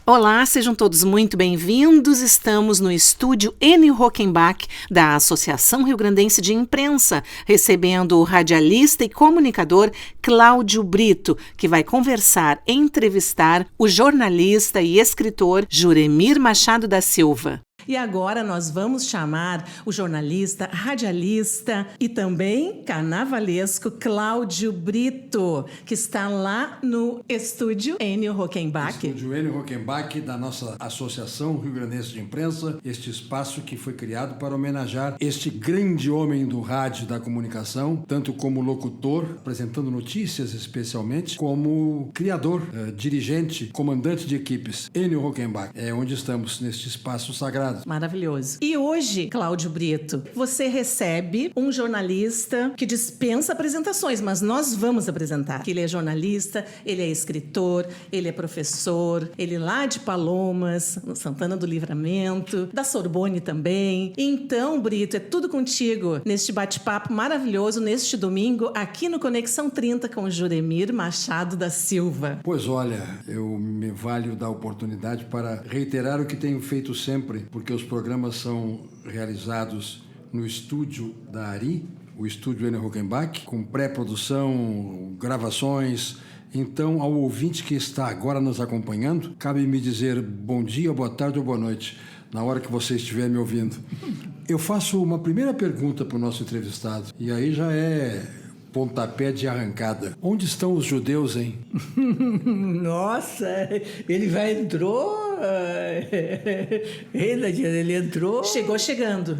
Olá, sejam todos muito bem-vindos. Estamos no estúdio Enio Hockenbach, da Associação Rio-Grandense de Imprensa, recebendo o radialista e comunicador Cláudio Brito, que vai conversar e entrevistar o jornalista e escritor Juremir Machado da Silva. E agora nós vamos chamar o jornalista, radialista e também carnavalesco Cláudio Brito, que está lá no estúdio Enio Hockenbach. Estúdio Enio Hockenbach, da nossa Associação Rio-Grandense de Imprensa, este espaço que foi criado para homenagear este grande homem do rádio e da comunicação, tanto como locutor, apresentando notícias especialmente, como criador, dirigente, comandante de equipes. Enio Hockenbach é onde estamos, neste espaço sagrado. Maravilhoso. E hoje, Cláudio Brito, você recebe um jornalista que dispensa apresentações, mas nós vamos apresentar. Ele é jornalista, ele é escritor, ele é professor, ele é lá de Palomas, no Santana do Livramento, da Sorbonne também. Então, Brito, é tudo contigo neste bate-papo maravilhoso, neste domingo, aqui no Conexão 30 com Juremir Machado da Silva. Pois olha, eu me valho da oportunidade para reiterar o que tenho feito sempre, porque os programas são realizados no estúdio da ARI, o estúdio Enio Hockenbach, com pré-produção, gravações. Então, ao ouvinte que está agora nos acompanhando, cabe me dizer bom dia, boa tarde ou boa noite, na hora que você estiver me ouvindo. Eu faço uma primeira pergunta para o nosso entrevistado, e aí já é pontapé de arrancada. Onde estão os judeus, hein? Nossa, ele já entrou. Ele entrou. Chegou chegando.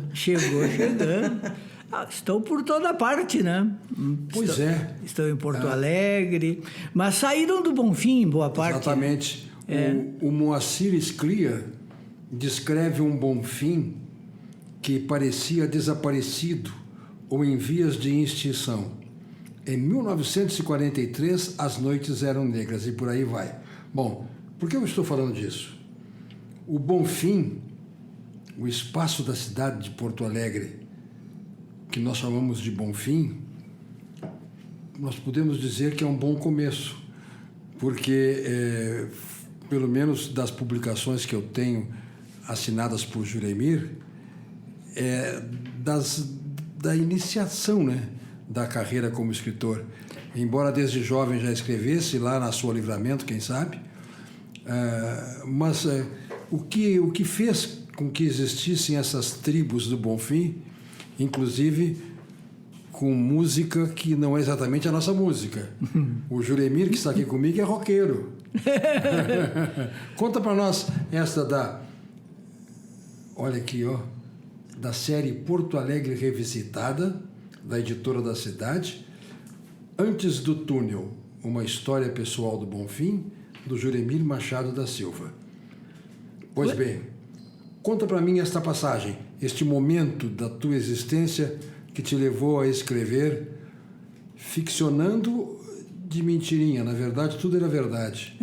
Estão por toda parte, né? Pois Estão em Porto Alegre, mas saíram do Bonfim, em boa parte. Exatamente. O Moacir Scliar descreve um Bonfim que parecia desaparecido ou em vias de extinção. Em 1943, as noites eram negras e por aí vai. Bom, por que eu estou falando disso? O Bonfim, o espaço da cidade de Porto Alegre, que nós chamamos de Bonfim, nós podemos dizer que é um bom começo, porque, pelo menos das publicações que eu tenho assinadas por Juremir, da iniciação, né, da carreira como escritor. Embora desde jovem já escrevesse, lá na sua Livramento, quem sabe, mas o que fez com que existissem essas tribos do Bonfim, inclusive com música que não é exatamente a nossa música. O Juremir, que está aqui comigo, é roqueiro. Conta para nós esta olha aqui, ó, da série Porto Alegre Revisitada, da editora da cidade, Antes do Túnel, uma história pessoal do Bonfim, do Juremir Machado da Silva. Pois bem, conta para mim esta passagem, este momento da tua existência que te levou a escrever, ficcionando de mentirinha, na verdade tudo era verdade.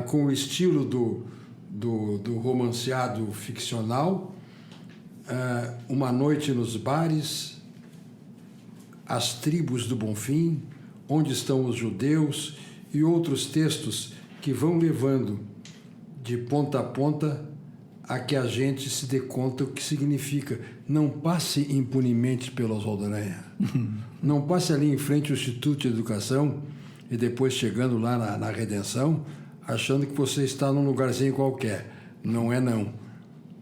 Com o estilo do romanceado ficcional, Uma Noite nos Bares, As Tribos do Bonfim, Onde Estão os Judeus e outros textos que vão levando de ponta a ponta a que a gente se dê conta o que significa. Não passe impunemente pelo Oswaldo Aranha. Não passe ali em frente ao Instituto de Educação e depois chegando lá na Redenção, achando que você está num lugarzinho qualquer. Não é não.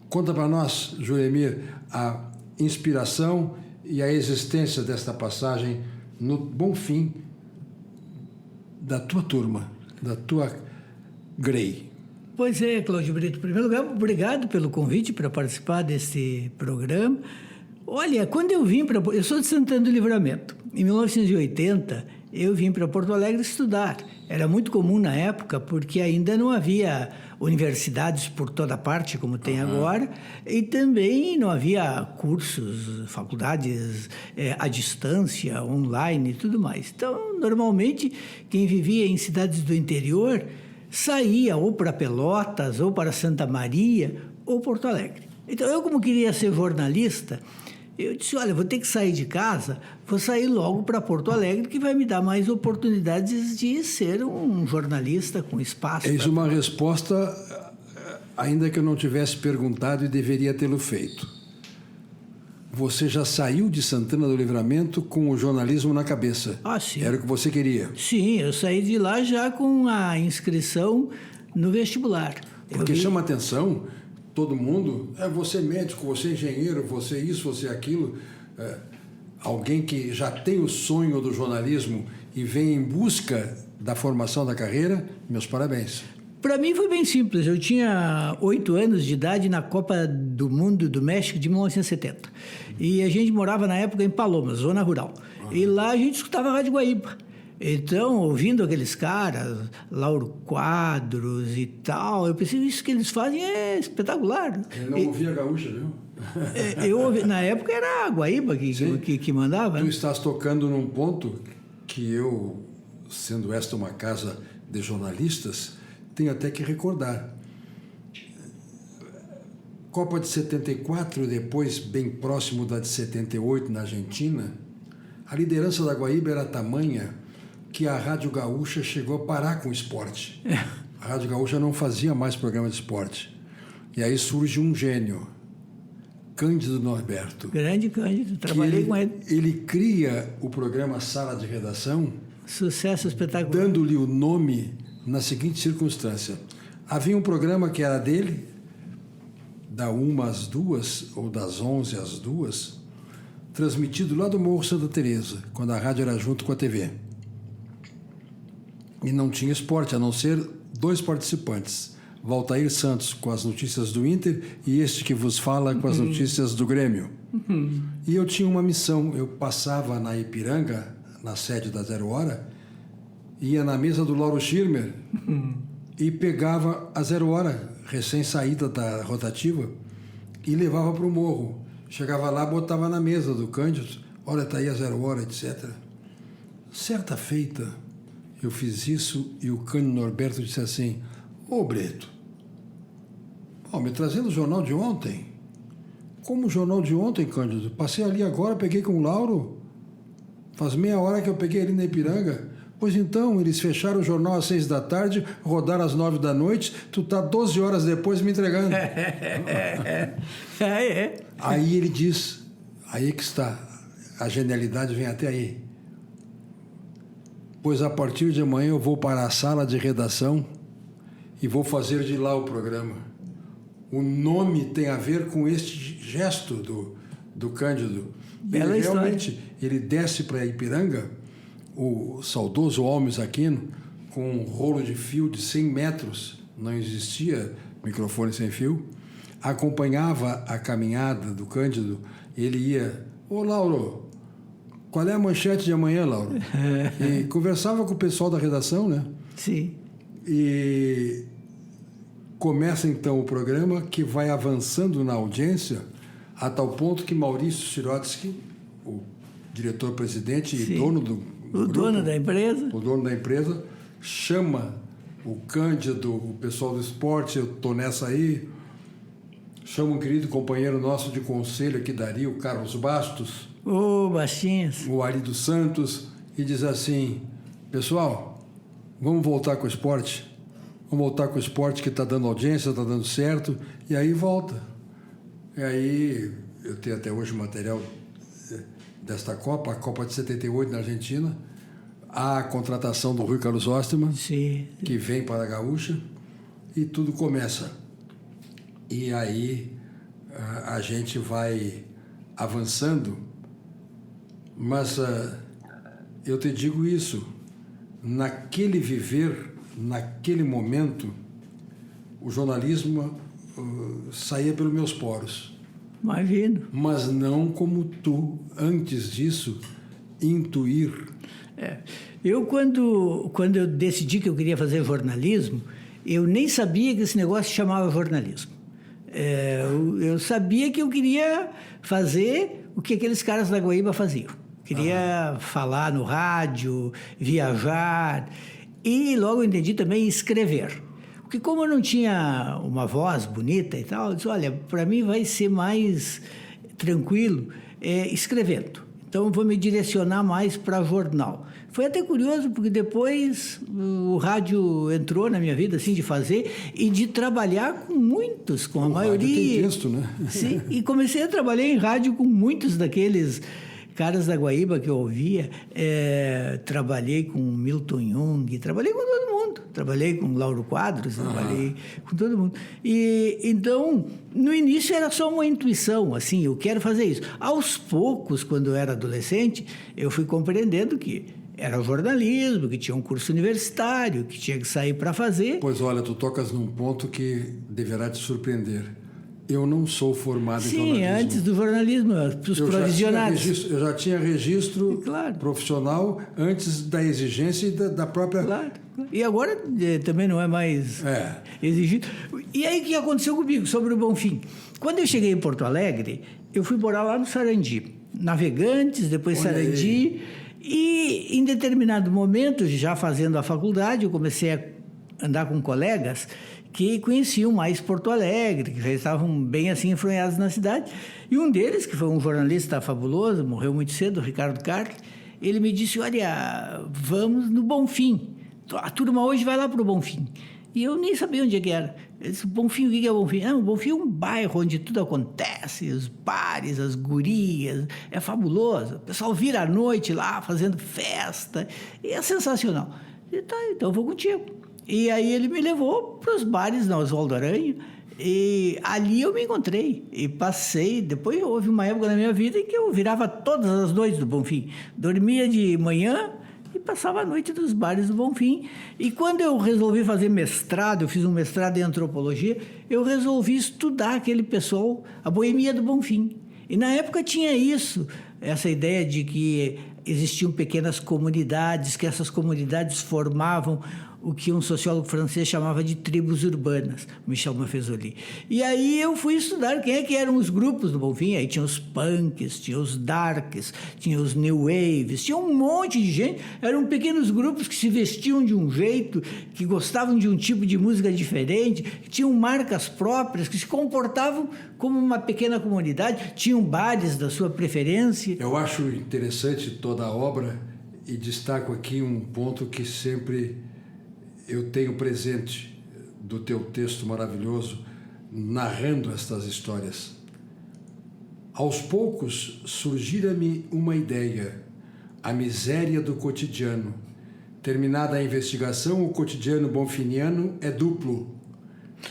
Conta para nós, Juremir, a inspiração e a existência desta passagem no Bonfim da tua turma, da tua Grey. Pois é, Cláudio Brito. Em primeiro lugar, obrigado pelo convite para participar desse programa. Olha, quando eu vim para... Eu sou de Santana do Livramento. Em 1980, eu vim para Porto Alegre estudar. Era muito comum na época, porque ainda não havia universidades por toda parte, como tem agora, e também não havia cursos, faculdades à distância, online e tudo mais. Então, normalmente, quem vivia em cidades do interior saía ou para Pelotas, ou para Santa Maria, ou Porto Alegre. Então, eu, como queria ser jornalista, Eu disse, olha, vou ter que sair de casa, vou sair logo para Porto Alegre, que vai me dar mais oportunidades de ser um jornalista com espaço. Eis uma resposta, ainda que eu não tivesse perguntado e deveria tê-lo feito. Você já saiu de Santana do Livramento com o jornalismo na cabeça. Ah, sim. Era o que você queria. Sim, eu saí de lá já com a inscrição no vestibular. Porque chama atenção, todo mundo, você é médico, você é engenheiro, você é isso, você é aquilo. Alguém que já tem o sonho do jornalismo e vem em busca da formação da carreira, meus parabéns. Para mim foi bem simples. Eu tinha 8 anos de idade na Copa do Mundo do México de 1970. E a gente morava na época em Palomas, zona rural. E lá a gente escutava a Rádio Guaíba. Então, ouvindo aqueles caras, Lauro Quadros e tal, eu pensei, isso que eles fazem é espetacular. Eu não ouvia gaúcha, viu? Na época era a Guaíba que mandava. Tu estás tocando num ponto que eu, sendo esta uma casa de jornalistas, tenho até que recordar. Copa de 74, depois bem próximo da de 78 na Argentina, a liderança da Guaíba era tamanha que a Rádio Gaúcha chegou a parar com o esporte. A Rádio Gaúcha não fazia mais programa de esporte. E aí surge um gênio, Cândido Norberto. Grande Cândido, trabalhei com ele. Ele cria o programa Sala de Redação. Sucesso espetacular. Dando-lhe o nome na seguinte circunstância. Havia um programa que era dele, da 1 às 2, ou das 11 às 2, transmitido lá do Morro Santa Teresa, quando a rádio era junto com a TV. E não tinha esporte, a não ser 2 participantes. Valtair Santos com as notícias do Inter e este que vos fala com as notícias do Grêmio. E eu tinha uma missão, eu passava na Ipiranga, na sede da Zero Hora, ia na mesa do Lauro Schirmer e pegava a Zero Hora, recém-saída da rotativa, e levava para o morro. Chegava lá, botava na mesa do Cândido, olha, está aí a Zero Hora, etc. Certa feita, eu fiz isso e o Cândido Norberto disse assim, ô Breto, me trazendo o jornal de ontem? Como o jornal de ontem, Cândido? Passei ali agora, peguei com o Lauro, faz meia hora que eu peguei ali na Ipiranga. Pois então, eles fecharam o jornal às 6 da tarde, rodaram às 9 da noite, tu tá 12 horas depois me entregando. Aí ele diz, aí que está, a genialidade vem até aí. Pois a partir de amanhã eu vou para a sala de redação e vou fazer de lá o programa. O nome tem a ver com este gesto do Cândido. Bela história. Realmente, ele desce para Ipiranga, o saudoso Almes Aquino, com um rolo de fio de 100 metros, não existia microfone sem fio, acompanhava a caminhada do Cândido, ele ia, ô Lauro, qual é a manchete de amanhã, Lauro? E conversava com o pessoal da redação, né? Sim. E começa então o programa que vai avançando na audiência a tal ponto que Maurício Sirotsky, o diretor-presidente e dono do grupo, dono da empresa. O dono da empresa chama o Cândido, o pessoal do esporte, eu estou nessa aí, chama um querido companheiro nosso de conselho aqui, Dario, o Carlos Bastos, Bastinhas, o Ari dos Santos, e diz assim, pessoal, vamos voltar com o esporte? Vamos voltar com o esporte que está dando audiência, está dando certo, e aí volta. E aí, eu tenho até hoje o material desta Copa, a Copa de 78 na Argentina, a contratação do Rui Carlos Osterman, sim, que vem para a Gaúcha, e tudo começa. E aí a gente vai avançando, mas eu te digo isso, naquele viver, naquele momento, o jornalismo saía pelos meus poros. Imagino. Mas não como tu, antes disso, intuir. Eu, quando eu decidi que eu queria fazer jornalismo, eu nem sabia que esse negócio se chamava jornalismo. Eu sabia que eu queria fazer o que aqueles caras da Guaíba faziam. Queria falar no rádio, viajar e logo entendi também escrever. Porque como eu não tinha uma voz bonita e tal, eu disse, olha, para mim vai ser mais tranquilo escrevendo. Então, vou me direcionar mais para jornal. Foi até curioso, porque depois o rádio entrou na minha vida, assim, de fazer e de trabalhar com muitos, com a maioria. Rádio tem texto, né? Sim, e comecei a trabalhar em rádio com muitos daqueles caras da Guaíba que eu ouvia. Trabalhei com Milton Jung, trabalhei com todo mundo. Trabalhei com Lauro Quadros, trabalhei com todo mundo. E então, no início era só uma intuição, assim, eu quero fazer isso. Aos poucos, quando eu era adolescente, eu fui compreendendo que era o jornalismo, que tinha um curso universitário, que tinha que sair para fazer. Pois olha, tu tocas num ponto que deverá te surpreender. Eu não sou formado em jornalismo. Sim, antes do jornalismo, os provisionados. Eu já tinha registro Claro. Profissional antes da exigência e da própria... Claro. E agora também não é mais exigido. E aí o que aconteceu comigo sobre o Bonfim? Quando eu cheguei em Porto Alegre, eu fui morar lá no Sarandi. Navegantes, depois Olha Sarandi. E em determinado momento, já fazendo a faculdade, eu comecei a andar com colegas que conheciam mais Porto Alegre, que já estavam bem assim influenciados na cidade. E um deles, que foi um jornalista fabuloso, morreu muito cedo, o Ricardo Carli, ele me disse, olha, vamos no Bonfim. A turma hoje vai lá para o Bonfim. E eu nem sabia onde é que era. Eu disse, Bonfim, o que é o Bonfim? O Bonfim é um bairro onde tudo acontece, os bares, as gurias, é fabuloso. O pessoal vira à noite lá, fazendo festa, e é sensacional. E tá, então eu vou contigo. E aí ele me levou para os bares na Oswaldo Aranha, e ali eu me encontrei. E passei, depois houve uma época na minha vida em que eu virava todas as noites do Bonfim. Dormia de manhã e passava a noite nos bares do Bonfim. E quando eu resolvi fazer mestrado, eu fiz um mestrado em antropologia, eu resolvi estudar aquele pessoal, a boemia do Bonfim. E na época tinha isso, essa ideia de que existiam pequenas comunidades, que essas comunidades formavam o que um sociólogo francês chamava de tribos urbanas, Michel Maffezoli. E aí eu fui estudar quem é que eram os grupos do Bonfim. Aí tinha os punks, tinha os darks, tinha os new waves, tinha um monte de gente. Eram pequenos grupos que se vestiam de um jeito, que gostavam de um tipo de música diferente, que tinham marcas próprias, que se comportavam como uma pequena comunidade, tinham bares da sua preferência. Eu acho interessante toda a obra e destaco aqui um ponto que sempre eu tenho presente do teu texto maravilhoso, narrando estas histórias. Aos poucos surgira-me uma ideia, a miséria do cotidiano. Terminada a investigação, o cotidiano bonfiniano é duplo,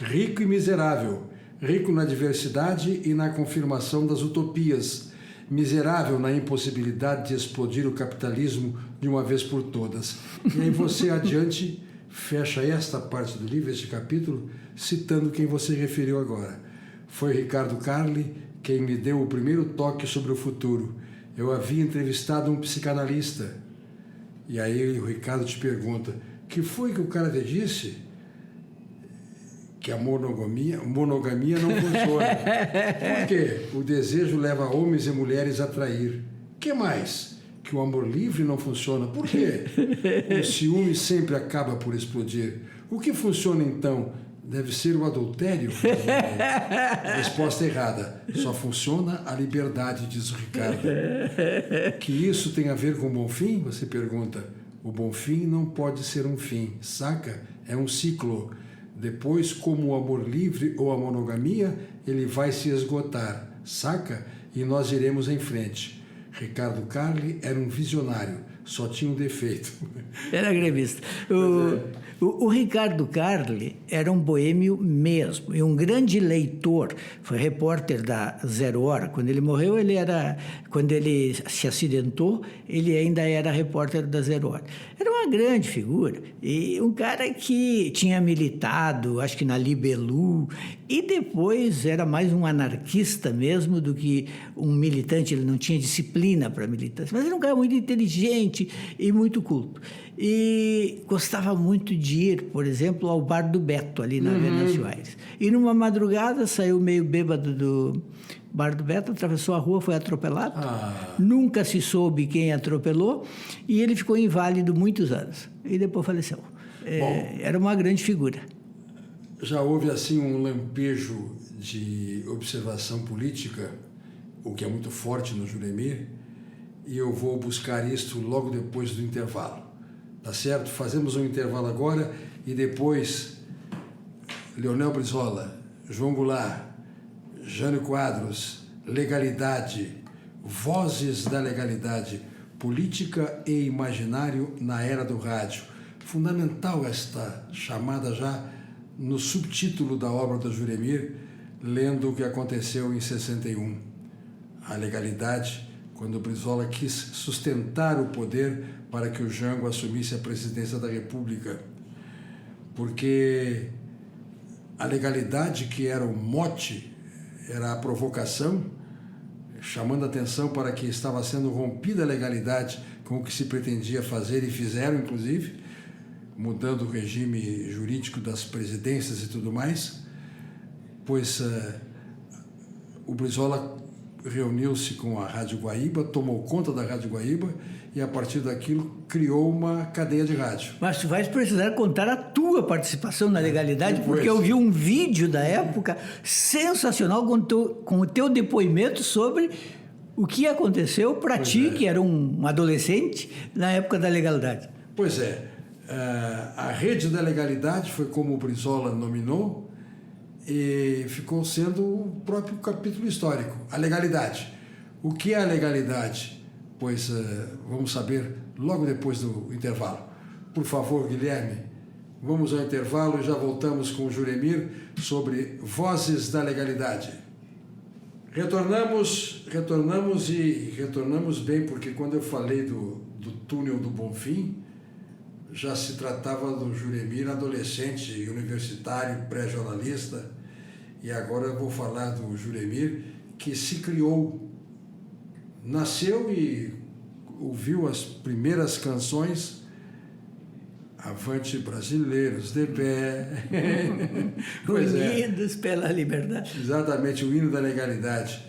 rico e miserável, rico na diversidade e na confirmação das utopias, miserável na impossibilidade de explodir o capitalismo de uma vez por todas. E aí você adiante fecha esta parte do livro, este capítulo, citando quem você referiu agora. Foi Ricardo Carli quem me deu o primeiro toque sobre o futuro. Eu havia entrevistado um psicanalista. E aí o Ricardo te pergunta, que foi que o cara te disse? Que a monogamia não funciona. Por quê? O desejo leva homens e mulheres a trair. Que mais? Que o amor livre não funciona. Por quê? O ciúme sempre acaba por explodir. O que funciona então? Deve ser o adultério? Resposta errada. Só funciona a liberdade, diz o Ricardo. Que isso tem a ver com o Bonfim? Você pergunta. O Bonfim não pode ser um fim, saca? É um ciclo. Depois, como o amor livre ou a monogamia, ele vai se esgotar, saca? E nós iremos em frente. Ricardo Carli era um visionário, só tinha um defeito. Era grevista. O Ricardo Carli era um boêmio mesmo, e um grande leitor. Foi repórter da Zero Hora. Quando ele morreu, quando ele se acidentou, ele ainda era repórter da Zero Hora. Era uma grande figura, e um cara que tinha militado, acho que na Libelu, e depois era mais um anarquista mesmo do que um militante. Ele não tinha disciplina para militância, mas era um cara muito inteligente e muito culto. E gostava muito de ir, por exemplo, ao Bar do Beto, ali na Venâncio Aires. E numa madrugada saiu meio bêbado do Bar do Beto, atravessou a rua, foi atropelado. Nunca se soube quem atropelou, e ele ficou inválido muitos anos. E depois faleceu. Era uma grande figura. Já houve assim um lampejo de observação política. o que é muito forte no Juremir, e eu vou buscar isto logo depois do intervalo. Tá certo? Fazemos um intervalo agora e depois Leonel Brizola, João Goulart, Jânio Quadros, legalidade, vozes da legalidade, política e imaginário na era do rádio. Fundamental esta chamada já no subtítulo da obra do Juremir, lendo o que aconteceu em 61. A legalidade, quando Brizola quis sustentar o poder para que o Jango assumisse a presidência da República. Porque a legalidade, que era o mote, era a provocação, chamando a atenção para que estava sendo rompida a legalidade com o que se pretendia fazer, e fizeram, inclusive, mudando o regime jurídico das presidências e tudo mais, pois o Brizola reuniu-se com a Rádio Guaíba, tomou conta da Rádio Guaíba e, a partir daquilo, criou uma cadeia de rádio. Mas tu vais precisar contar a tua participação na legalidade, porque eu vi um vídeo da época sensacional com o teu depoimento sobre o que aconteceu para ti, que era um adolescente, na época da legalidade. Pois é. A rede da legalidade foi como o Brizola nominou, e ficou sendo o próprio capítulo histórico, a legalidade. O que é a legalidade? Pois vamos saber logo depois do intervalo. Por favor, Guilherme, vamos ao intervalo e já voltamos com o Juremir sobre vozes da legalidade. Retornamos bem, porque quando eu falei do túnel do Bonfim, já se tratava do Juremir adolescente, universitário, pré-jornalista, e agora eu vou falar do Juremir que se criou, nasceu e ouviu as primeiras canções Avante brasileiros de pé. Unidos pela liberdade. Exatamente, o hino da legalidade.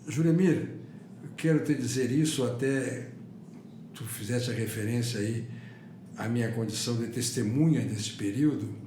Juremir, eu quero te dizer isso, até tu fizeste a referência aí à minha condição de testemunha desse período.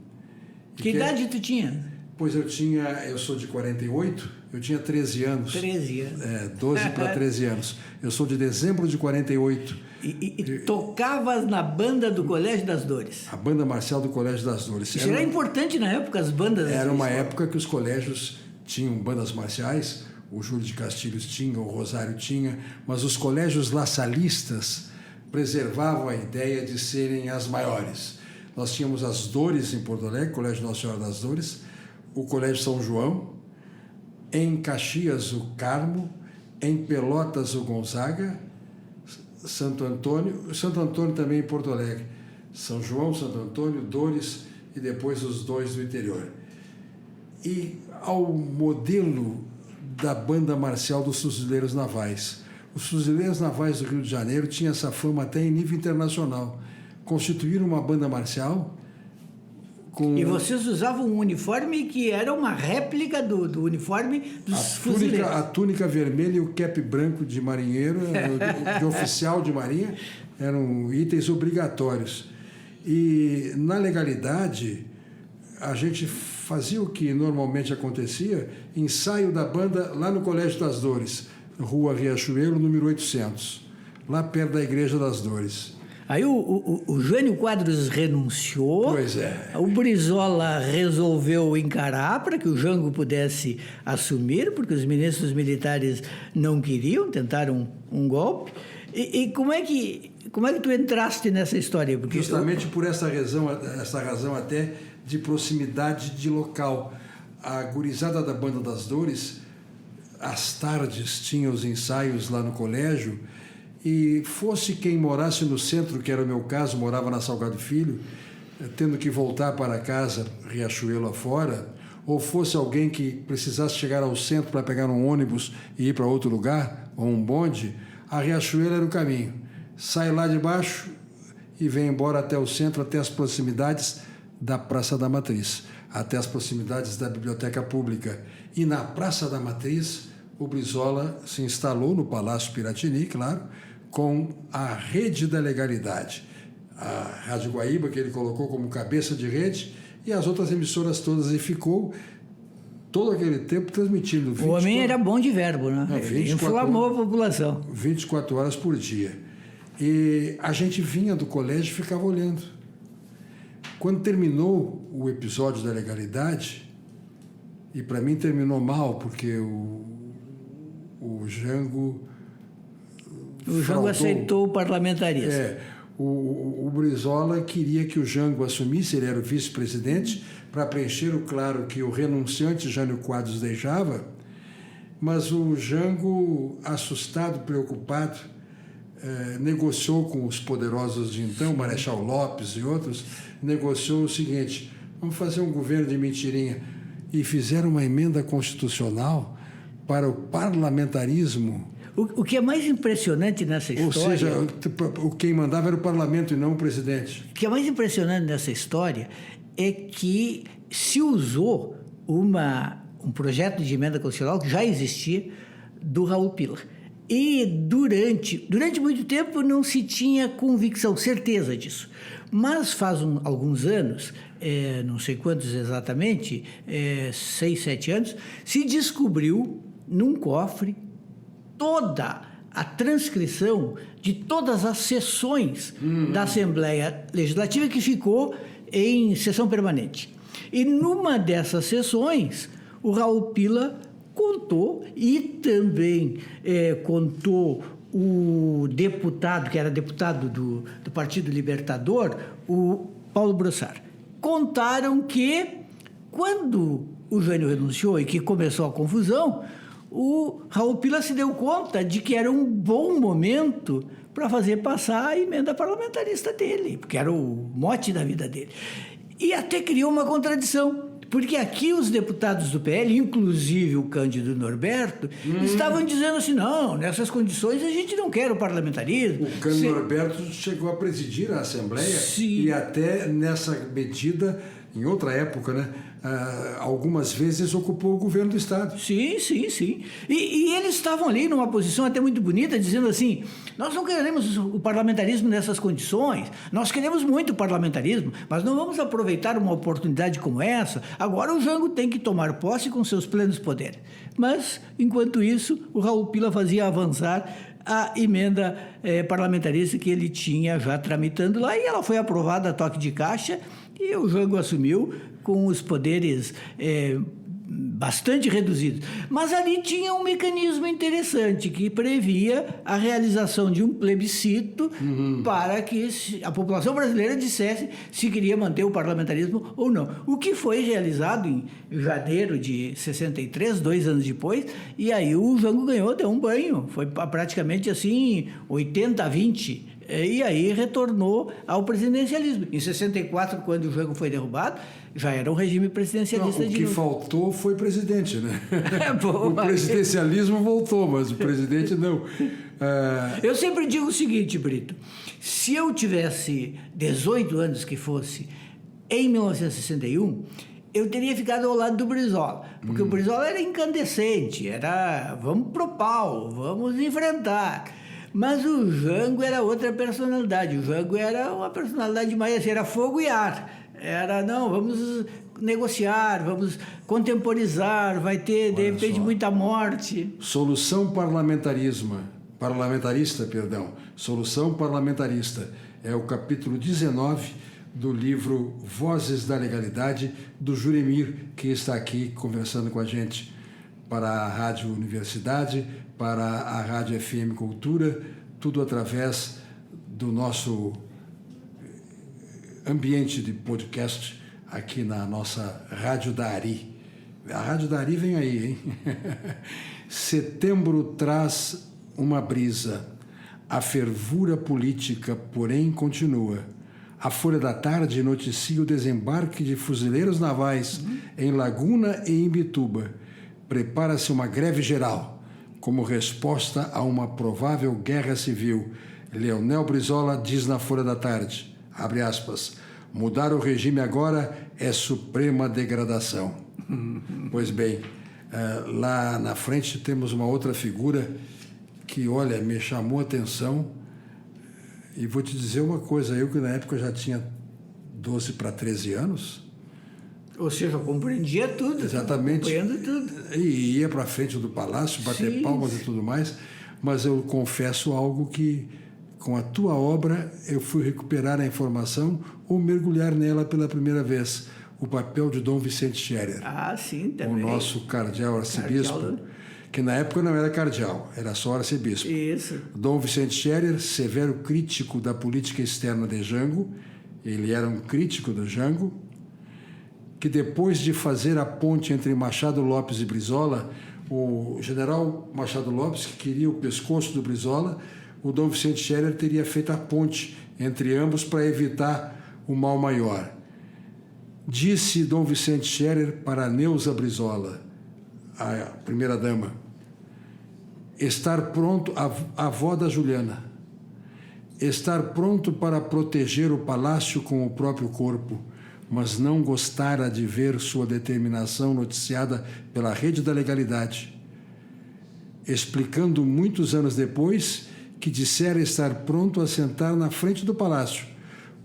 Que idade tu tinha? Pois eu sou de 48, eu tinha 13 anos. 13 anos. 12 para 13 anos. Eu sou de dezembro de 48. E tocavas na banda do Colégio das Dores. A banda marcial do Colégio das Dores. Isso era importante na época, as bandas. Era uma época que os colégios tinham bandas marciais, o Júlio de Castilhos tinha, o Rosário tinha, mas os colégios lassalistas preservavam a ideia de serem as maiores. Nós tínhamos as Dores em Porto Alegre, Colégio Nossa Senhora das Dores, o Colégio São João, em Caxias o Carmo, em Pelotas o Gonzaga, Santo Antônio também em Porto Alegre, São João, Santo Antônio, Dores e depois os dois do interior. E ao modelo da banda marcial dos Fuzileiros Navais. Os Fuzileiros Navais do Rio de Janeiro tinham essa fama até em nível internacional. Constituíram uma banda marcial com... E vocês usavam um uniforme que era uma réplica do uniforme dos fuzileiros. A túnica vermelha e o cap branco de marinheiro, de oficial de marinha, eram itens obrigatórios. E na legalidade, a gente fazia o que normalmente acontecia, ensaio da banda lá no Colégio das Dores, Rua Riachuelo, número 800, lá perto da Igreja das Dores. Aí o Jânio Quadros renunciou, pois é. O Brizola resolveu encarar para que o Jango pudesse assumir, porque os ministros militares não queriam, tentaram um golpe. E como é que tu entraste nessa história? Porque justamente por essa razão até de proximidade de local. A gurizada da Banda das Dores, às tardes, tinha os ensaios lá no colégio, e fosse quem morasse no centro, que era o meu caso, morava na Salgado Filho, tendo que voltar para casa, Riachuelo afora, ou fosse alguém que precisasse chegar ao centro para pegar um ônibus e ir para outro lugar, ou um bonde, a Riachuelo era o caminho. Sai lá de baixo e vem embora até o centro, até as proximidades da Praça da Matriz, até as proximidades da Biblioteca Pública. E na Praça da Matriz, o Brizola se instalou no Palácio Piratini, claro, com a rede da legalidade. A Rádio Guaíba, que ele colocou como cabeça de rede, e as outras emissoras todas, e ficou todo aquele tempo transmitindo. O homem era bom de verbo, né? Ele inflamou a população. 24 horas por dia. E a gente vinha do colégio e ficava olhando. Quando terminou o episódio da legalidade, e para mim terminou mal, porque o Jango... O Jango aceitou o parlamentarismo. O Brizola queria que o Jango assumisse, ele era o vice-presidente, para preencher o claro que o renunciante Jânio Quadros deixava, mas o Jango, assustado, preocupado, negociou com os poderosos de então, Marechal Lopes e outros, negociou o seguinte: vamos fazer um governo de mentirinha. E fizeram uma emenda constitucional para o parlamentarismo. O que é mais impressionante nessa história... Ou seja, quem mandava era o parlamento e não o presidente. O que é mais impressionante nessa história é que se usou um projeto de emenda constitucional que já existia, do Raul Pila. E durante muito tempo não se tinha convicção, certeza disso. Mas faz alguns anos, não sei quantos exatamente, 6, 7 anos, se descobriu num cofre toda a transcrição de todas as sessões da Assembleia Legislativa, que ficou em sessão permanente. E numa dessas sessões, o Raul Pila contou, e também contou o deputado, que era deputado do Partido Libertador, o Paulo Brossard. Contaram que, quando o Jânio renunciou e que começou a confusão, o Raul Pila se deu conta de que era um bom momento para fazer passar a emenda parlamentarista dele, porque era o mote da vida dele. E até criou uma contradição, porque aqui os deputados do PL, inclusive o Cândido Norberto, estavam dizendo assim: não, nessas condições a gente não quer o parlamentarismo. O Cândido Norberto chegou a presidir a Assembleia. Sim. E até nessa medida, em outra época, né, algumas vezes ocupou o governo do Estado. Sim. E eles estavam ali numa posição até muito bonita, dizendo assim: nós não queremos o parlamentarismo nessas condições, nós queremos muito o parlamentarismo, mas não vamos aproveitar uma oportunidade como essa. Agora o Jango tem que tomar posse com seus plenos poderes. Mas, enquanto isso, o Raul Pila fazia avançar a emenda parlamentarista que ele tinha já tramitando lá, e ela foi aprovada a toque de caixa, e o Jango assumiu com os poderes bastante reduzidos. Mas ali tinha um mecanismo interessante que previa a realização de um plebiscito para que a população brasileira dissesse se queria manter o parlamentarismo ou não. O que foi realizado em janeiro de 63, 2 anos depois, e aí o Jango ganhou, deu um banho. Foi praticamente assim, 80-20. E aí retornou ao presidencialismo. Em 64, quando o Jango foi derrubado, já era um regime presidencialista de novo. O que faltou foi presidente, né? O presidencialismo voltou, mas o presidente não. Eu sempre digo o seguinte, Brito: se eu tivesse 18 anos que fosse, em 1961, eu teria ficado ao lado do Brizola, porque o Brizola era incandescente, era vamos pro pau, vamos enfrentar. Mas o Jango era outra personalidade. O Jango era uma personalidade mais assim, era fogo e ar. Era, não, vamos negociar, vamos contemporizar, vai ter, de repente, muita morte. Solução parlamentarista, Solução parlamentarista. É o capítulo 19 do livro Vozes da Legalidade, do Juremir, que está aqui conversando com a gente para a Rádio Universidade, para a Rádio FM Cultura, tudo através do nosso ambiente de podcast aqui na nossa Rádio da Ari. A Rádio da Ari vem aí, hein? Setembro traz uma brisa. A fervura política, porém, continua. A Folha da Tarde noticia o desembarque de fuzileiros navais em Laguna e em Bituba. Prepara-se uma greve geral como resposta a uma provável guerra civil. Leonel Brizola diz na Folha da Tarde, abre aspas, mudar o regime agora é suprema degradação. Pois bem, lá na frente temos uma outra figura que, olha, me chamou a atenção, e vou te dizer uma coisa, eu que na época já tinha 12 para 13 anos, Ou seja, compreendia tudo. Exatamente. Compreendo tudo. E ia para frente do palácio, bater palmas e tudo mais. Mas eu confesso algo que, com a tua obra, eu fui recuperar a informação ou mergulhar nela pela primeira vez. O papel de Dom Vicente Scherer. Ah, sim, também. O nosso cardeal arcebispo, que na época não era cardeal, era só arcebispo. Isso. Dom Vicente Scherer, severo crítico da política externa de Jango, ele era um crítico do Jango, que depois de fazer a ponte entre Machado Lopes e Brizola, o general Machado Lopes, que queria o pescoço do Brizola, o Dom Vicente Scherer teria feito a ponte entre ambos para evitar o mal maior. Disse Dom Vicente Scherer para Neuza Brizola, a primeira-dama, estar pronto, a avó da Juliana, estar pronto para proteger o palácio com o próprio corpo, mas não gostara de ver sua determinação noticiada pela rede da legalidade, explicando muitos anos depois que dissera estar pronto a sentar na frente do palácio,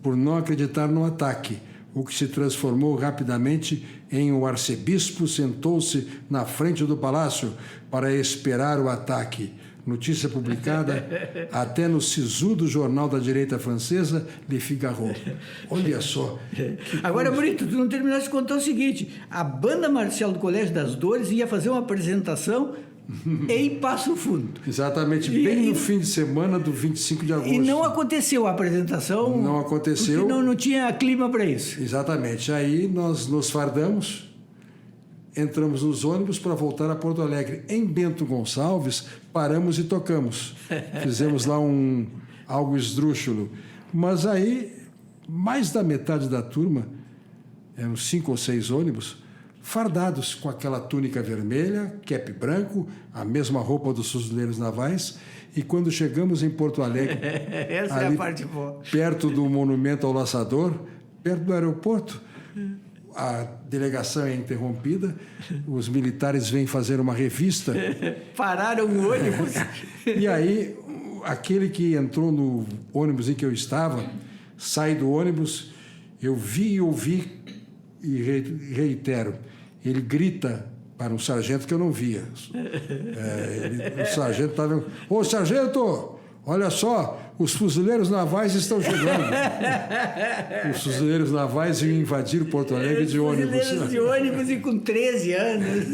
por não acreditar no ataque, o que se transformou rapidamente em o arcebispo sentou-se na frente do palácio para esperar o ataque. Notícia publicada até no sisudo jornal da direita francesa, Le Figaro. Olha só. Agora, Brito, tu não terminaste de contar o seguinte: a banda marcial do Colégio das Dores ia fazer uma apresentação em Passo Fundo. Exatamente, bem no fim de semana do 25 de agosto. E não aconteceu a apresentação. Não aconteceu. Porque não tinha clima para isso. Exatamente. Aí nós nos fardamos, entramos nos ônibus para voltar a Porto Alegre. Em Bento Gonçalves, paramos e tocamos. Fizemos lá algo esdrúxulo. Mas aí, mais da metade da turma, eram 5 ou 6 ônibus, fardados com aquela túnica vermelha, cap branco, a mesma roupa dos fuzileiros navais. E quando chegamos em Porto Alegre, essa é a parte boa, perto do Monumento ao Laçador, perto do aeroporto, a delegação é interrompida, os militares vêm fazer uma revista. Pararam o ônibus. E aí, aquele que entrou no ônibus em que eu estava, sai do ônibus, eu vi e ouvi, e reitero, ele grita para um sargento que eu não via. O sargento estava... Ô, sargento, olha só, os fuzileiros navais estão chegando. Os fuzileiros navais iam invadir Porto Alegre de ônibus. Fuzileiros de ônibus e com 13 anos.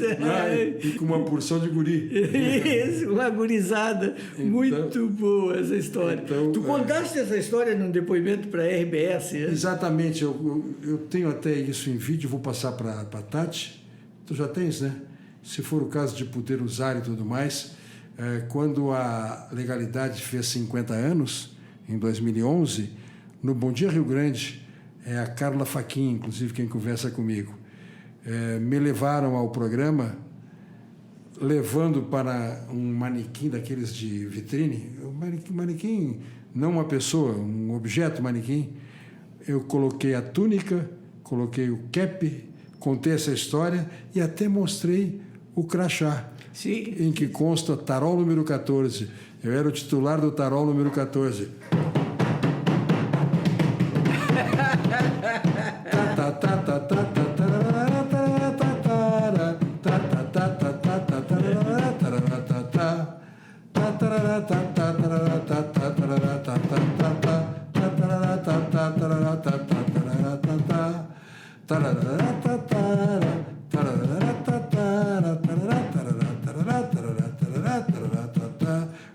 E com uma porção de guri. Isso, uma gurizada. Então, muito boa essa história. Então, tu contaste essa história num depoimento para a RBS? Exatamente. Eu tenho até isso em vídeo, vou passar para a Tati. Tu já tens, né? Se for o caso de poder usar e tudo mais... Quando a legalidade fez 50 anos, em 2011, no Bom Dia Rio Grande, a Carla Fachin, inclusive quem conversa comigo, me levaram ao programa, levando para um manequim daqueles de vitrine, manequim, não uma pessoa, um objeto manequim. Eu coloquei a túnica, coloquei o cap, contei essa história e até mostrei o crachá. Sim. Em que consta tarol número 14. Eu era o titular do tarol número 14.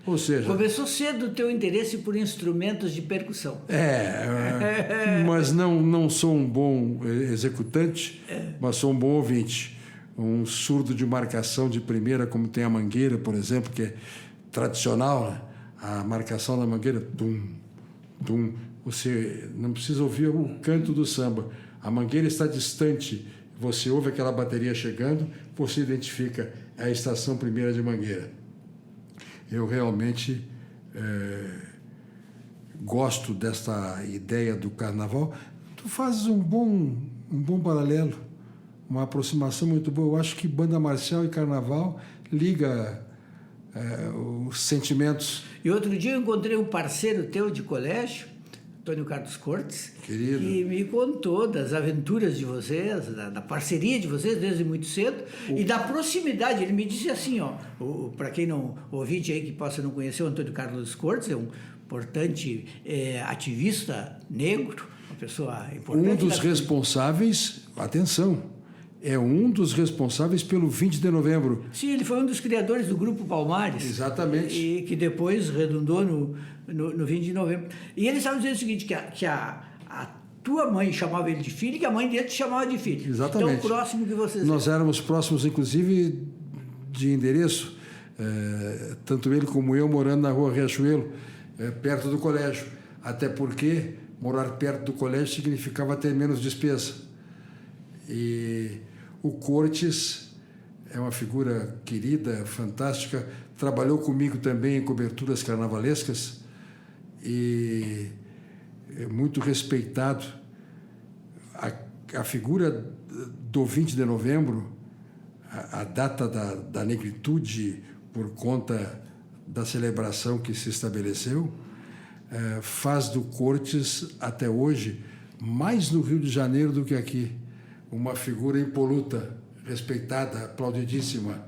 Ou seja, começou cedo o teu interesse por instrumentos de percussão. Mas não sou um bom executante, mas sou um bom ouvinte. Um surdo de marcação de primeira, como tem a mangueira, por exemplo, que é tradicional, né? A marcação da mangueira, tum, tum. Você não precisa ouvir o canto do samba. A mangueira está distante, você ouve aquela bateria chegando, você identifica a estação primeira de Mangueira. Eu realmente gosto desta ideia do carnaval. Tu fazes um bom paralelo, uma aproximação muito boa. Eu acho que banda marcial e carnaval liga os sentimentos. E outro dia eu encontrei um parceiro teu de colégio, Antônio Carlos Cortes, querido, que me contou das aventuras de vocês, da parceria de vocês desde muito cedo e da proximidade. Ele me disse assim, ó, para quem não ouvinte aí que possa não conhecer, o Antônio Carlos Cortes é um importante ativista negro, uma pessoa importante. Um dos responsáveis, atenção, é um dos responsáveis pelo 20 de novembro. Sim, ele foi um dos criadores do Grupo Palmares. Exatamente. E que depois redundou no 20 de novembro. E ele estava dizendo o seguinte, que a tua mãe chamava ele de filho e que a mãe dele te chamava de filho. Exatamente. Então, próximo que vocês... Nós éramos próximos, inclusive, de endereço, tanto ele como eu morando na rua Riachuelo, perto do colégio. Até porque morar perto do colégio significava ter menos despesa. E o Cortes é uma figura querida, fantástica, trabalhou comigo também em coberturas carnavalescas e é muito respeitado. A figura do 20 de novembro, a data da negritude por conta da celebração que se estabeleceu, faz do Cortes, até hoje, mais no Rio de Janeiro do que aqui, uma figura impoluta, respeitada, aplaudidíssima.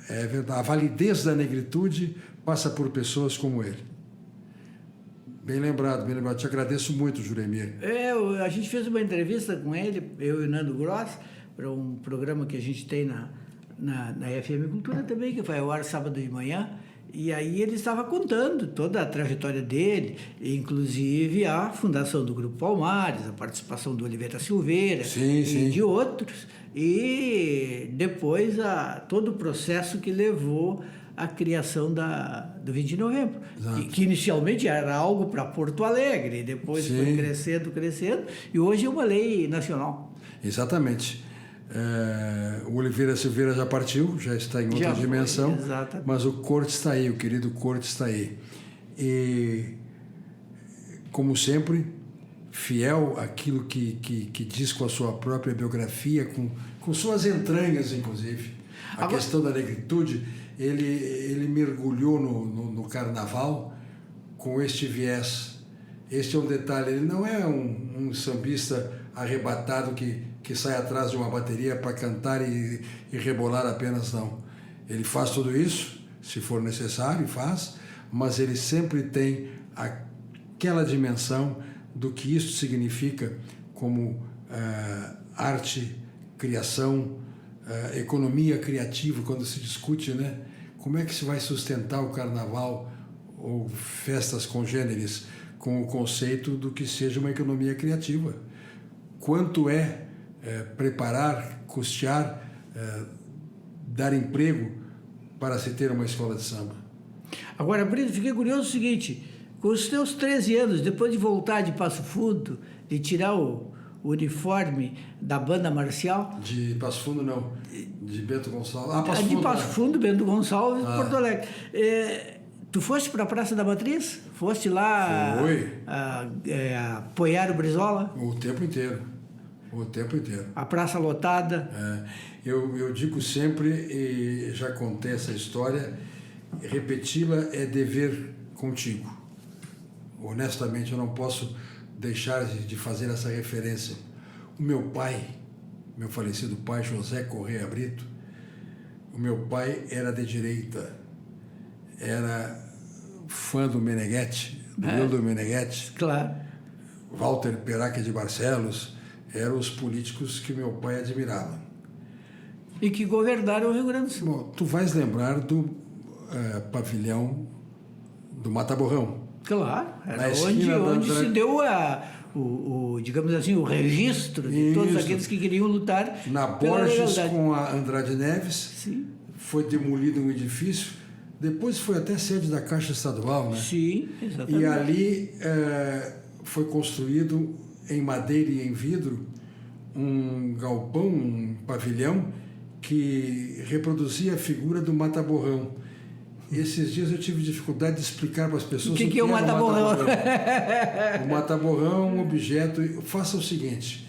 É verdade, a validez da negritude passa por pessoas como ele. Bem lembrado, bem lembrado. Te agradeço muito, Juremir. A gente fez uma entrevista com ele, eu e o Nando Gross, para um programa que a gente tem na FM Cultura também, que vai ao ar sábado de manhã. E aí ele estava contando toda a trajetória dele, inclusive a fundação do Grupo Palmares, a participação do Oliveira Silveira e de outros, e depois todo o processo que levou à criação do 20 de novembro, que inicialmente era algo para Porto Alegre, depois foi crescendo, e hoje é uma lei nacional. Exatamente. O Oliveira Silveira já partiu, já está em outra dimensão, mas o Cortes está aí, o querido Cortes está aí. E, como sempre, fiel àquilo que diz com a sua própria biografia, com suas entranhas, inclusive. A questão da negritude, ele mergulhou no carnaval com este viés. Este é um detalhe, ele não é um sambista arrebatado que sai atrás de uma bateria para cantar e rebolar apenas, não. Ele faz tudo isso, se for necessário, faz, mas ele sempre tem aquela dimensão do que isso significa como arte, criação, economia criativa, quando se discute, né? Como é que se vai sustentar o carnaval ou festas congêneres com o conceito do que seja uma economia criativa? Quanto preparar, custear, dar emprego para se ter uma escola de samba. Agora, Brito, fiquei curioso o seguinte, com os teus 13 anos, depois de voltar de Passo Fundo, de tirar o uniforme da banda marcial... De Passo Fundo, não. De Bento Gonçalves. De Passo Fundo, Bento Gonçalves, Porto Alegre. Tu foste para a Praça da Matriz? Foste lá apoiar o Brizola? O tempo inteiro. A praça lotada. Eu digo sempre, e já contei essa história, repeti-la é dever contigo. Honestamente, eu não posso deixar de fazer essa referência. O meu pai, meu falecido pai, José Correia Brito, o meu pai era de direita, era fã do Meneghetti, do Milton Meneghetti. Claro. Walter Peraque de Barcelos, eram os políticos que meu pai admirava. E que governaram o Rio Grande do Sul. Bom, tu vais lembrar do pavilhão do Mata-Borrão. Claro, era onde se deu digamos assim, o registro de todos aqueles que queriam lutar na Borges com a Andrade Neves. Sim. Foi demolido um edifício, depois foi até sede da Caixa Estadual, né? Sim, exatamente. E ali foi construído em madeira e em vidro um galpão, um pavilhão que reproduzia a figura do Mata-Borrão. Esses dias eu tive dificuldade de explicar para as pessoas o que é o Mata-Borrão. O Mata-Borrão é um objeto... Faça o seguinte,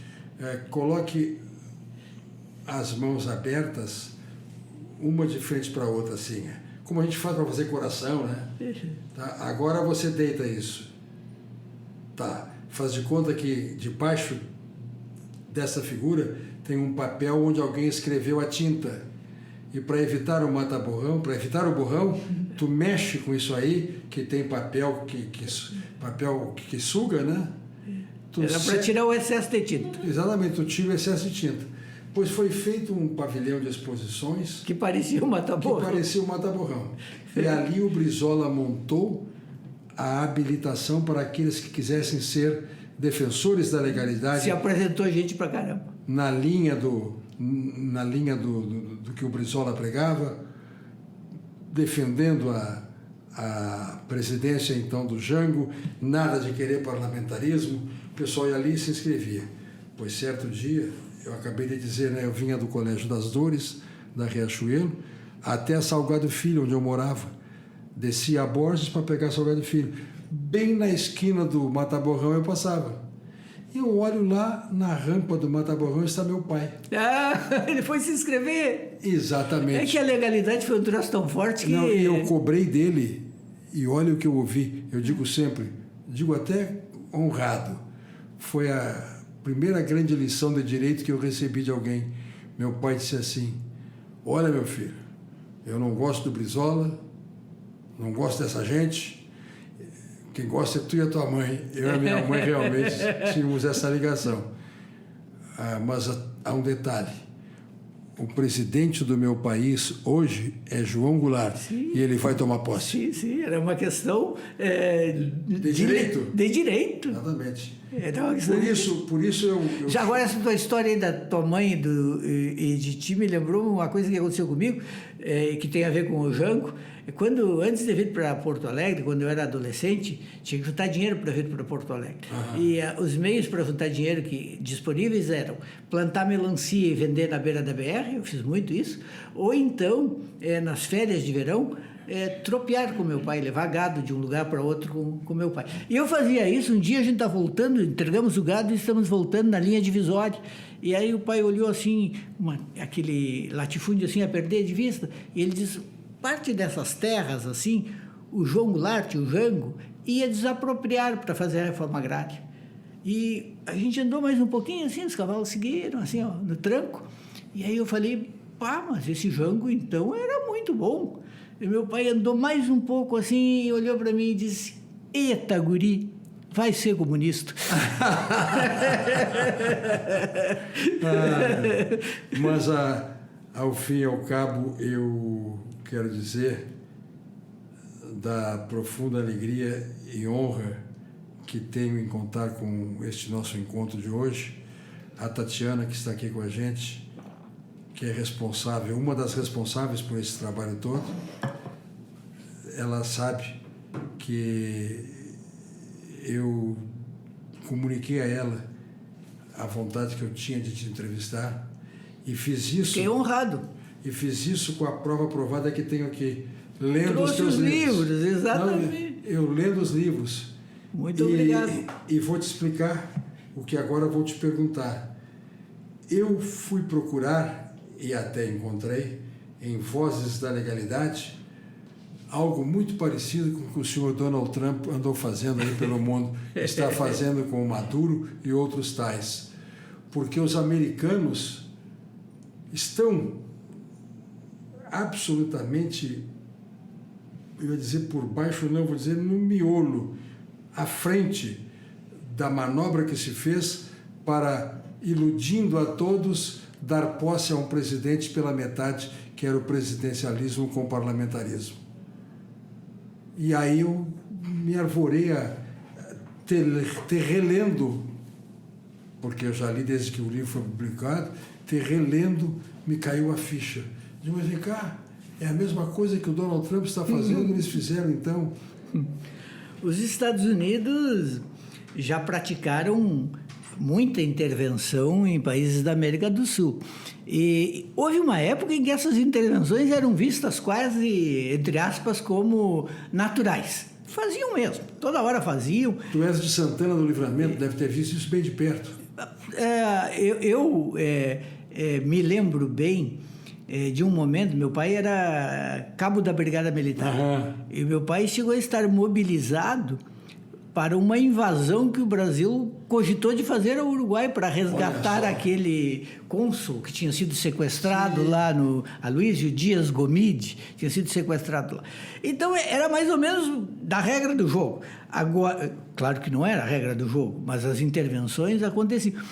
coloque as mãos abertas, uma de frente para a outra, assim, como a gente faz para fazer coração, né? Tá? Agora você deita isso. Tá. Faz de conta que debaixo dessa figura tem um papel onde alguém escreveu a tinta. E para evitar o mata-borrão, para evitar o borrão, tu mexe com isso aí, que tem papel que suga, né? Era para tirar o excesso de tinta. Exatamente, tu tira o excesso de tinta. Pois foi feito um pavilhão de exposições que parecia um mata-borrão. E ali o Brizola montou a habilitação para aqueles que quisessem ser defensores da legalidade. Se apresentou gente pra caramba. Na linha do que o Brizola pregava, defendendo a presidência então do Jango, nada de querer parlamentarismo, o pessoal ia ali e se inscrevia. Pois certo dia, eu acabei de dizer, né, eu vinha do Colégio das Dores, da Riachuelo, até Salgado Filho, onde eu morava. Descia a Borges para pegar Salgado Filho. Bem na esquina do Mata-Borrão eu passava. E eu olho lá, na rampa do Mata-Borrão está meu pai. Ah, ele foi se inscrever? Exatamente. É que a legalidade foi um troço tão forte que... Não, e eu cobrei dele, e olha o que eu ouvi. Eu digo sempre, digo até honrado. Foi a primeira grande lição de direito que eu recebi de alguém. Meu pai disse assim: olha, meu filho, eu não gosto do Brizola, não gosto dessa gente, quem gosta é tu e a tua mãe. Eu e a minha mãe realmente tínhamos essa ligação. Mas há um detalhe: o presidente do meu país hoje é João Goulart. Sim. E ele vai tomar posse. Sim, era uma questão de direito. De direito. Exatamente. Era uma questão por isso eu... Já agora, essa tua história aí da tua mãe e de ti me lembrou uma coisa que aconteceu comigo, que tem a ver com o Jango. Antes de vir para Porto Alegre, quando eu era adolescente, tinha que juntar dinheiro para vir para Porto Alegre. Uhum. E os meios para juntar dinheiro disponíveis eram plantar melancia e vender na beira da BR, eu fiz muito isso, ou então, nas férias de verão, tropear com meu pai, levar gado de um lugar para outro com meu pai. E eu fazia isso, um dia a gente está voltando, entregamos o gado e estamos voltando na linha divisória. E aí o pai olhou assim, aquele latifúndio assim a perder de vista, e ele disse: parte dessas terras, assim, o João Goulart, o Jango, ia desapropriar para fazer a reforma agrária. E a gente andou mais um pouquinho, assim, os cavalos seguiram, assim, ó, no tranco. E aí eu falei: pá, mas esse Jango, então, era muito bom. E meu pai andou mais um pouco, assim, olhou para mim e disse: eita, guri, vai ser comunista. Mas, ao fim e ao cabo, eu quero dizer da profunda alegria e honra que tenho em contar com este nosso encontro de hoje. A Tatiana, que está aqui com a gente, que é responsável, uma das responsáveis por esse trabalho todo, ela sabe que eu comuniquei a ela a vontade que eu tinha de te entrevistar e fiz isso... Fiquei honrado. E fiz isso com a prova provada que tenho aqui, lendo Trouxe os teus livros. Exatamente. Não, eu lendo os livros. Muito obrigado. E vou te explicar o que agora vou te perguntar. Eu fui procurar, e até encontrei, em Vozes da Legalidade, algo muito parecido com o que o senhor Donald Trump andou fazendo aí pelo mundo, está fazendo com o Maduro e outros tais. Porque os americanos estão absolutamente, eu ia dizer por baixo, não, vou dizer no miolo, à frente da manobra que se fez para, iludindo a todos, dar posse a um presidente pela metade, que era o presidencialismo com o parlamentarismo. E aí eu me arvorei a ter relendo, porque eu já li desde que o livro foi publicado, ter relendo, me caiu a ficha. Digo, mas vem cá, é a mesma coisa que o Donald Trump está fazendo, eles fizeram então. Os Estados Unidos já praticaram muita intervenção em países da América do Sul. E houve uma época em que essas intervenções eram vistas quase, entre aspas, como naturais. Faziam mesmo, toda hora faziam. Tu és de Santana do Livramento, deve ter visto isso bem de perto. Eu me lembro bem de um momento, meu pai era cabo da Brigada Militar. Uhum. E meu pai chegou a estar mobilizado para uma invasão que o Brasil cogitou de fazer ao Uruguai para resgatar aquele cônsul que tinha sido sequestrado lá no Aloysio Dias Gomide, tinha sido sequestrado lá. Então era mais ou menos da regra do jogo. Agora, claro que não era a regra do jogo, mas as intervenções aconteciam.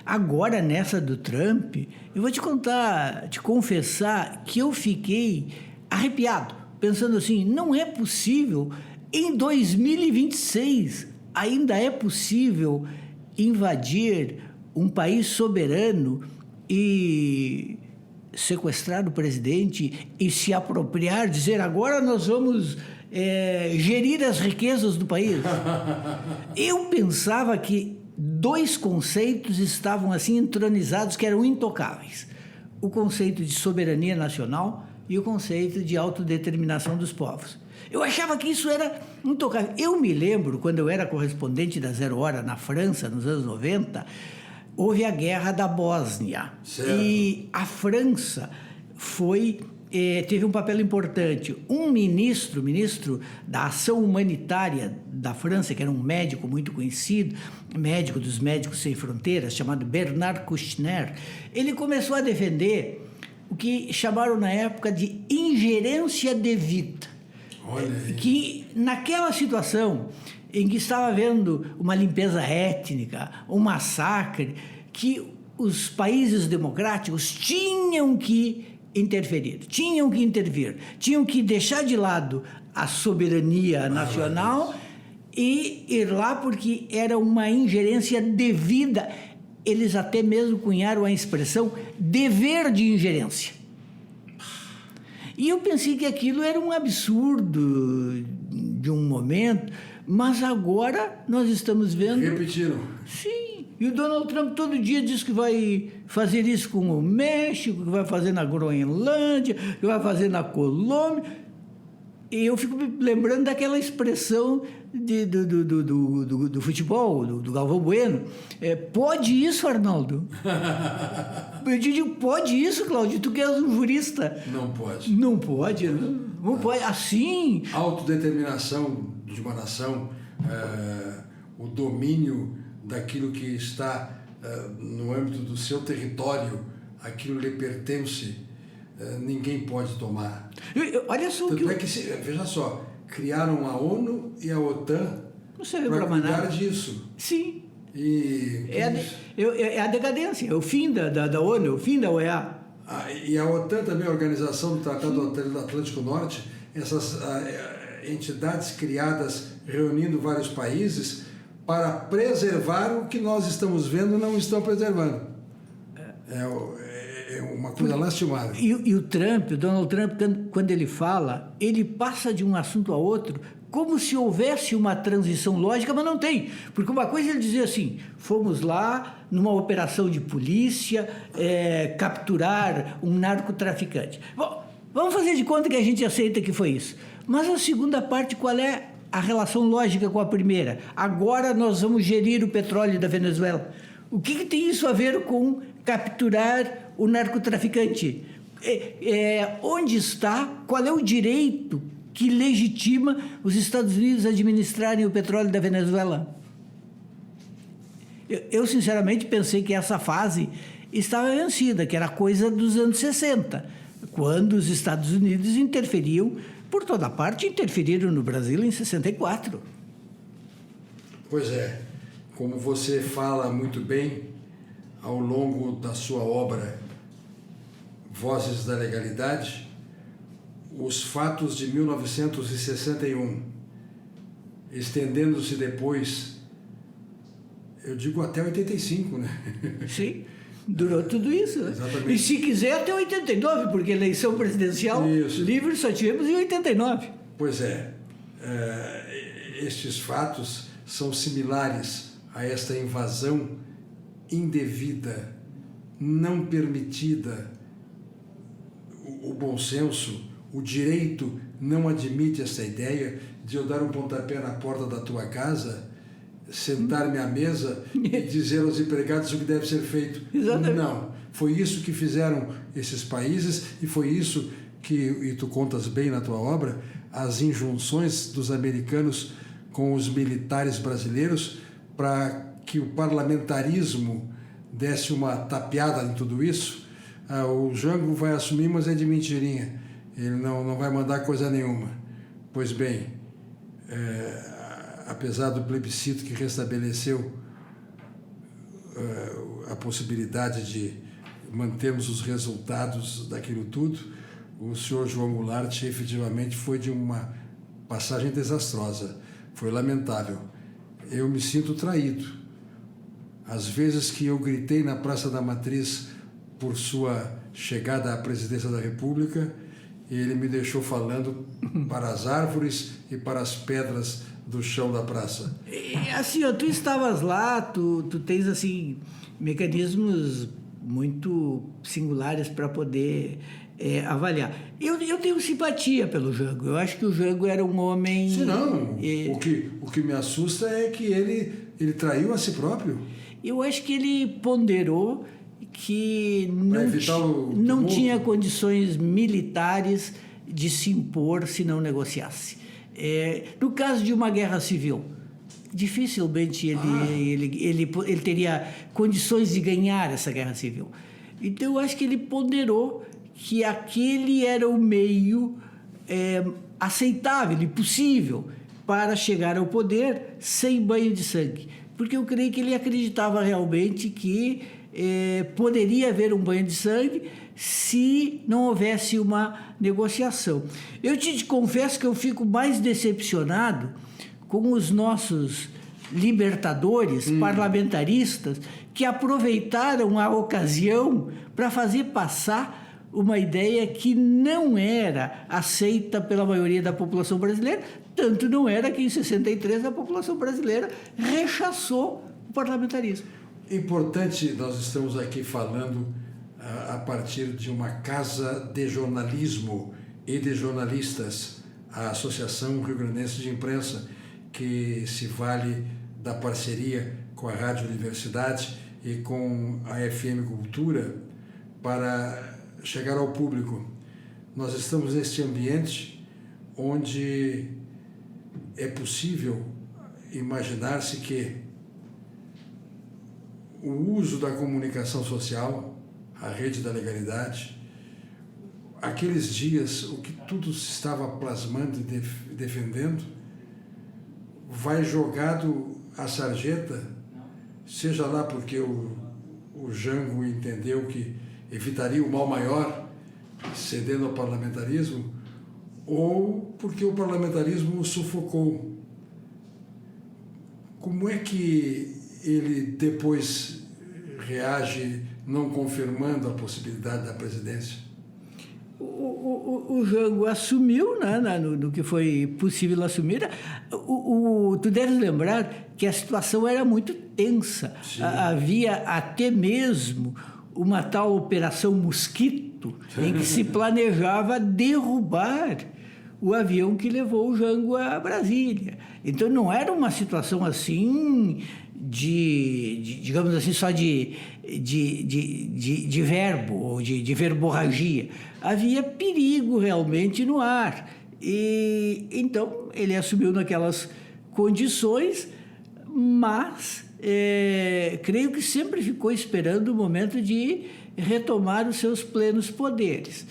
Agora, nessa do Trump, eu vou te contar, te confessar que eu fiquei arrepiado, pensando assim, não é possível, em 2026 ainda é possível invadir um país soberano e sequestrar o presidente e se apropriar, dizer agora nós vamos gerir as riquezas do país. Eu pensava que dois conceitos estavam assim entronizados que eram intocáveis: o conceito de soberania nacional e o conceito de autodeterminação dos povos. Eu achava que isso era intocável. Eu me lembro, quando eu era correspondente da Zero Hora na França, nos anos 90, houve a Guerra da Bósnia. Certo. E a França teve um papel importante. Um ministro da ação humanitária da França, que era um médico muito conhecido, médico dos Médicos Sem Fronteiras, chamado Bernard Kouchner, ele começou a defender o que chamaram na época de ingerência devida. Olha aí. Que naquela situação em que estava havendo uma limpeza étnica, um massacre, que os países democráticos tinham que interferir, tinham que intervir, tinham que deixar de lado a soberania nacional e ir lá porque era uma ingerência devida. Eles até mesmo cunharam a expressão dever de ingerência. E eu pensei que aquilo era um absurdo de um momento, mas agora nós estamos vendo... Repetiram. Sim, e o Donald Trump todo dia diz que vai fazer isso com o México, que vai fazer na Groenlândia, que vai fazer na Colômbia. E eu fico me lembrando daquela expressão do futebol, do Galvão Bueno. Pode isso, Arnaldo? Eu digo, pode isso, Cláudio? Tu que és um jurista. Não pode. Não pode, não pode. Assim... Autodeterminação de uma nação, o domínio daquilo que está no âmbito do seu território, aquilo lhe pertence, ninguém pode tomar. Olha só Tanto é que, veja só, criaram a ONU e a OTAN para cuidar disso. Sim. E é a decadência, é o fim da ONU, é o fim da OEA. E a OTAN também, a Organização do Tratado do Atlântico Norte, essas entidades criadas reunindo vários países para preservar o que nós estamos vendo não estão preservando. É uma coisa lastimável. E o Donald Trump, quando ele fala, ele passa de um assunto a outro como se houvesse uma transição lógica, mas não tem. Porque uma coisa ele dizia assim, fomos lá numa operação de polícia capturar um narcotraficante. Bom, vamos fazer de conta que a gente aceita que foi isso. Mas a segunda parte, qual é a relação lógica com a primeira? Agora nós vamos gerir o petróleo da Venezuela. O que tem isso a ver com capturar o narcotraficante? Onde está? Qual é o direito que legitima os Estados Unidos administrarem o petróleo da Venezuela? Eu sinceramente pensei que essa fase estava vencida, que era coisa dos anos 60, quando os Estados Unidos interferiam por toda parte, interferiram no Brasil em 64. Pois é, como você fala muito bem ao longo da sua obra Vozes da Legalidade, os fatos de 1961, estendendo-se depois, eu digo até 85, né? Sim, durou tudo isso. Exatamente. E se quiser até 89, porque eleição presidencial livre só tivemos em 89. Pois estes fatos são similares a esta invasão indevida, não permitida. O bom senso, o direito não admite essa ideia de eu dar um pontapé na porta da tua casa, sentar-me à mesa e dizer aos empregados o que deve ser feito. Exatamente. Não. Foi isso que fizeram esses países e foi isso que, e tu contas bem na tua obra, as injunções dos americanos com os militares brasileiros para que o parlamentarismo desse uma tapeada em tudo isso. O Jango vai assumir, mas é de mentirinha. Ele não vai mandar coisa nenhuma. Pois bem, apesar do plebiscito que restabeleceu a possibilidade de mantermos os resultados daquilo tudo, o senhor João Goulart efetivamente foi de uma passagem desastrosa, foi lamentável. Eu me sinto traído. Às vezes que eu gritei na Praça da Matriz por sua chegada à presidência da República, ele me deixou falando para as árvores e para as pedras do chão da praça. E, assim, tu estavas lá, tu tens assim mecanismos muito singulares para poder avaliar. Eu tenho simpatia pelo Jango. Eu acho que o Jango era um homem... Sim, não. O que me assusta é que ele traiu a si próprio. Eu acho que ele ponderou que não tinha condições militares de se impor se não negociasse. No caso de uma guerra civil, dificilmente ele teria condições de ganhar essa guerra civil. Então eu acho que ele ponderou que aquele era o meio aceitável e possível para chegar ao poder sem banho de sangue. Porque eu creio que ele acreditava realmente que poderia haver um banho de sangue se não houvesse uma negociação. Eu te confesso que eu fico mais decepcionado com os nossos libertadores, parlamentaristas, que aproveitaram a ocasião para fazer passar uma ideia que não era aceita pela maioria da população brasileira, tanto não era que em 63 a população brasileira rechaçou o parlamentarismo. Importante, nós estamos aqui falando a partir de uma casa de jornalismo e de jornalistas, a Associação Rio Grandense de Imprensa, que se vale da parceria com a Rádio Universidade e com a FM Cultura para chegar ao público. Nós estamos neste ambiente onde é possível imaginar-se que o uso da comunicação social, a rede da legalidade, aqueles dias, o que tudo se estava plasmando e defendendo, vai jogado à sarjeta, seja lá porque o Jango entendeu que evitaria o mal maior, cedendo ao parlamentarismo, ou porque o parlamentarismo o sufocou. Como é que ele depois reage não confirmando a possibilidade da presidência? O Jango assumiu, né, no que foi possível assumir. Tu deves lembrar que a situação era muito tensa. Havia até mesmo uma tal Operação Mosquito, em que se planejava derrubar o avião que levou o Jango a Brasília. Então não era uma situação assim digamos assim, só de verbo, ou de verborragia. Havia perigo realmente no ar. E então ele assumiu naquelas condições, mas creio que sempre ficou esperando o momento de retomar os seus plenos poderes,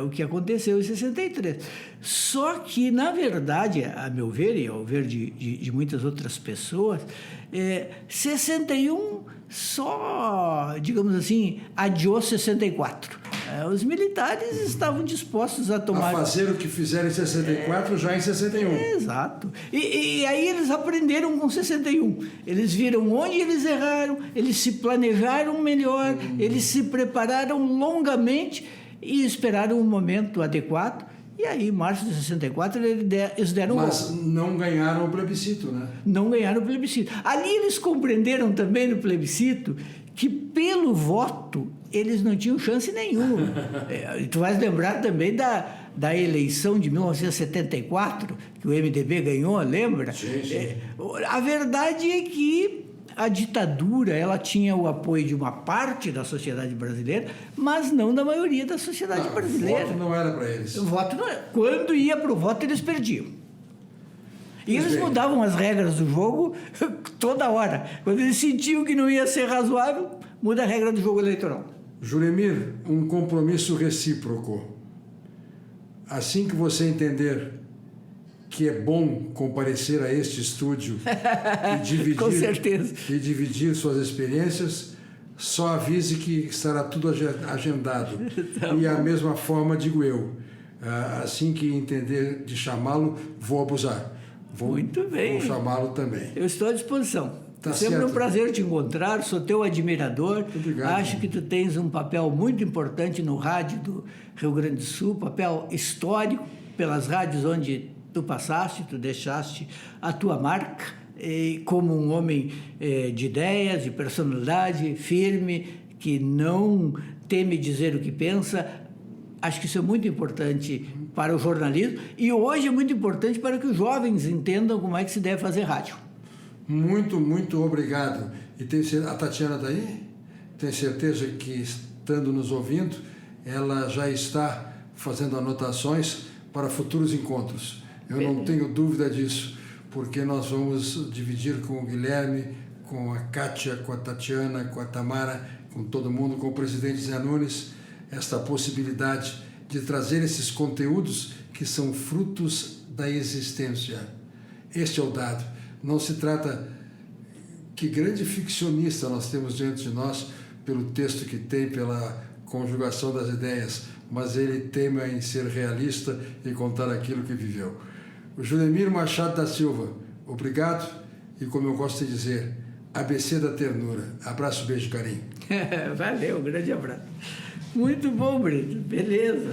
o que aconteceu em 63. Só que, na verdade, a meu ver, e ao ver de muitas outras pessoas, 61 só, digamos assim, adiou 64. Os militares estavam dispostos a tomar... A fazer o que fizeram em 64 já em 61. Exato. E aí eles aprenderam com 61. Eles viram onde eles erraram, eles se planejaram melhor, eles se prepararam longamente e esperaram um momento adequado. E aí, em março de 64, eles deram... Mas não ganharam o plebiscito, né? Não ganharam o plebiscito. Ali eles compreenderam também no plebiscito que, pelo voto, eles não tinham chance nenhuma. Tu vais lembrar também da eleição de 1974, que o MDB ganhou, lembra? Sim, sim. A verdade é que a ditadura, ela tinha o apoio de uma parte da sociedade brasileira, mas não da maioria da sociedade brasileira. O voto não era para eles. O voto não era. Quando ia para o voto, eles perdiam. E eles mudavam as regras do jogo toda hora. Quando eles sentiam que não ia ser razoável, muda a regra do jogo eleitoral. Juremir, um compromisso recíproco. Assim que você entender que é bom comparecer a este estúdio Com certeza. e dividir suas experiências, só avise que estará tudo agendado. Tá E a bom. mesma forma, digo eu, assim que entender de chamá-lo, vou abusar. Muito bem. Vou chamá-lo também. Eu estou à disposição. Tá Sempre certo. um prazer te encontrar, sou teu admirador. Obrigado. Acho que tu tens um papel muito importante no rádio do Rio Grande do Sul, papel histórico pelas rádios onde tu passaste, tu deixaste a tua marca, e como um homem de ideias, de personalidade firme, que não teme dizer o que pensa. Acho que isso é muito importante para o jornalismo e hoje é muito importante para que os jovens entendam como é que se deve fazer rádio. Muito, muito obrigado. E a Tatiana está aí? Tenho certeza que, estando nos ouvindo, ela já está fazendo anotações para futuros encontros. Eu não tenho dúvida disso, porque nós vamos dividir com o Guilherme, com a Kátia, com a Tatiana, com a Tamara, com todo mundo, com o presidente Zé Nunes, esta possibilidade de trazer esses conteúdos que são frutos da existência. Este é o dado. Não se trata... Que grande ficcionista nós temos diante de nós, pelo texto que tem, pela conjugação das ideias, mas ele teme em ser realista e contar aquilo que viveu. O Juremir Machado da Silva, obrigado e, como eu gosto de dizer, ABC da ternura. Abraço, beijo, carinho. Valeu, um grande abraço. Muito bom, Brito. Beleza.